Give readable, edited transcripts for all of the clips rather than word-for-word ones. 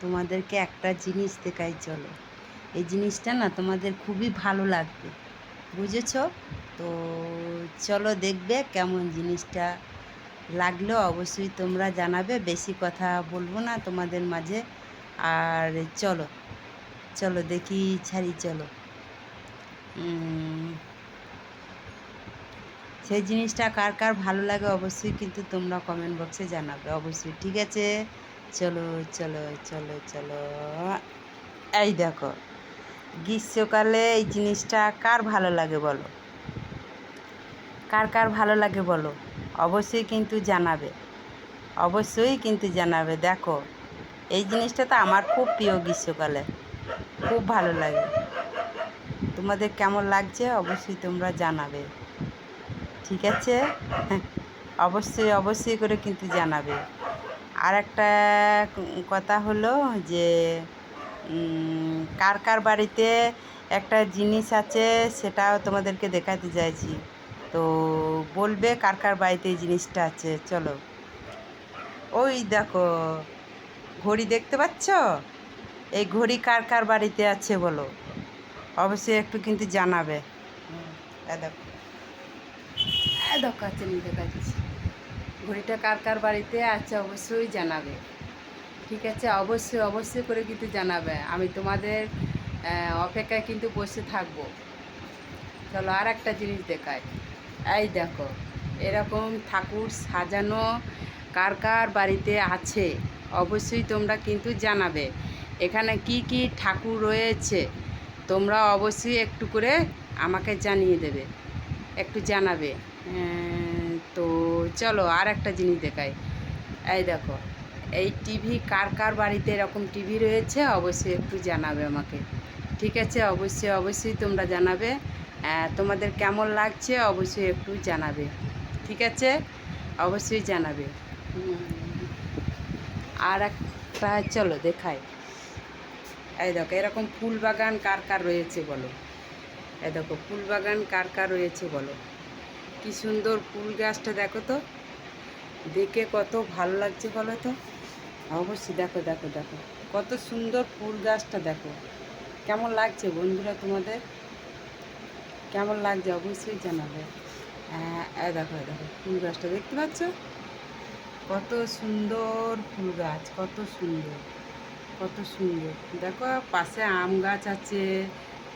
তোমাদেরকে একটা জিনিস দেখাই, চলো। এই জিনিসটা না তোমাদের খুবই ভালো লাগবে, বুঝেছো? তো চলো, দেখবে কেমন জিনিসটা লাগলো অবশ্যই তোমরা জানাবে। বেশি কথা বলবো না তোমাদের মাঝে। আর চলো চলো দেখি, ছাড়ি, চলো। সেই জিনিসটা কার কার ভালো লাগে অবশ্যই কিন্তু তোমরা কমেন্ট বক্সে জানাবে অবশ্যই, ঠিক আছে? চলো চলো চলো চলো। এই দেখো, গ্রীষ্মকালে এই জিনিসটা কার ভালো লাগে বলো? কার কার ভালো লাগে বলো? অবশ্যই কিন্তু জানাবে, অবশ্যই কিন্তু জানাবে। দেখো, এই জিনিসটা তো আমার খুব প্রিয়, গ্রীষ্মকালে খুব ভালো লাগে। তোমাদের কেমন লাগছে অবশ্যই তোমরা জানাবে, ঠিক আছে? অবশ্যই অবশ্যই করে কিন্তু জানাবে। আর একটা কথা হলো যে কার কার বাড়িতে একটা জিনিস আছে সেটাও তোমাদেরকে দেখাতে চাইছি। তো বলবে কার কার বাড়িতে এই জিনিসটা আছে। চলো, ওই দেখো, ঘড়ি দেখতে পাচ্ছ? এই ঘড়ি কার কার বাড়িতে আছে বলো? অবশ্যই একটু কিন্তু জানাবে। দেখো, দেখো আছে, আমি দেখাচ্ছি। ঘড়িটা কার কার বাড়িতে আছে অবশ্যই জানাবে, ঠিক আছে? অবশ্যই অবশ্যই করে কিন্তু জানাবে। আমি তোমাদের অপেক্ষায় কিন্তু বসে থাকবো। চলো, আর একটা জিনিস দেখাই। এই দেখো, এরকম ঠাকুর সাজানো কার কার বাড়িতে আছে অবশ্যই তোমরা কিন্তু জানাবে। এখানে কি কি ঠাকুর রয়েছে তোমরা অবশ্যই একটু করে আমাকে জানিয়ে দেবে, একটু জানাবে। তো চলো, আর একটা জিনিস দেখাই। এই দেখো, এই টিভি কার কার বাড়িতে এরকম টিভি রয়েছে অবশ্যই একটু জানাবে আমাকে, ঠিক আছে? অবশ্যই অবশ্যই তোমরা জানাবে। তোমাদের কেমন লাগছে অবশ্যই একটু জানাবে, ঠিক আছে? অবশ্যই জানাবে। আর একটা চলো দেখাই। এই দেখো, এরকম ফুল বাগান কার কার রয়েছে বলো? এই দেখো, ফুল বাগান কার কার রয়েছে বলো? কি সুন্দর ফুল গাছটা, দেখো তো, দেখে কত ভালো লাগছে বলো তো। অবশ্যই দেখো দেখো দেখো, কত সুন্দর ফুল গাছটা, দেখো কেমন লাগছে বন্ধুরা, তোমাদের কেমন লাগছে অবশ্যই জানাবে। দেখো দেখো, ফুল গাছটা দেখতে পাচ্ছ? কত সুন্দর ফুল গাছ, কত সুন্দর, কত সুন্দর। দেখো, পাশে আম গাছ আছে,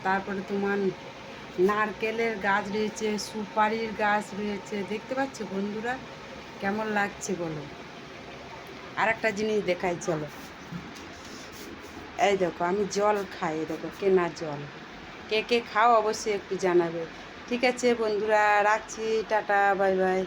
তারপরে তোমার নারকেলের গাছ রয়েছে, সুপারির গাছ রয়েছে, দেখতে পাচ্ছ বন্ধুরা? কেমন লাগছে বলো? আর একটা জিনিস দেখাই, চলো। এই দেখো, আমি জল খাই, দেখো কেনা জল। কে কে খাও অবশ্যই একটু জানাবে, ঠিক আছে বন্ধুরা? রাখছি, টাটা, বাই বাই।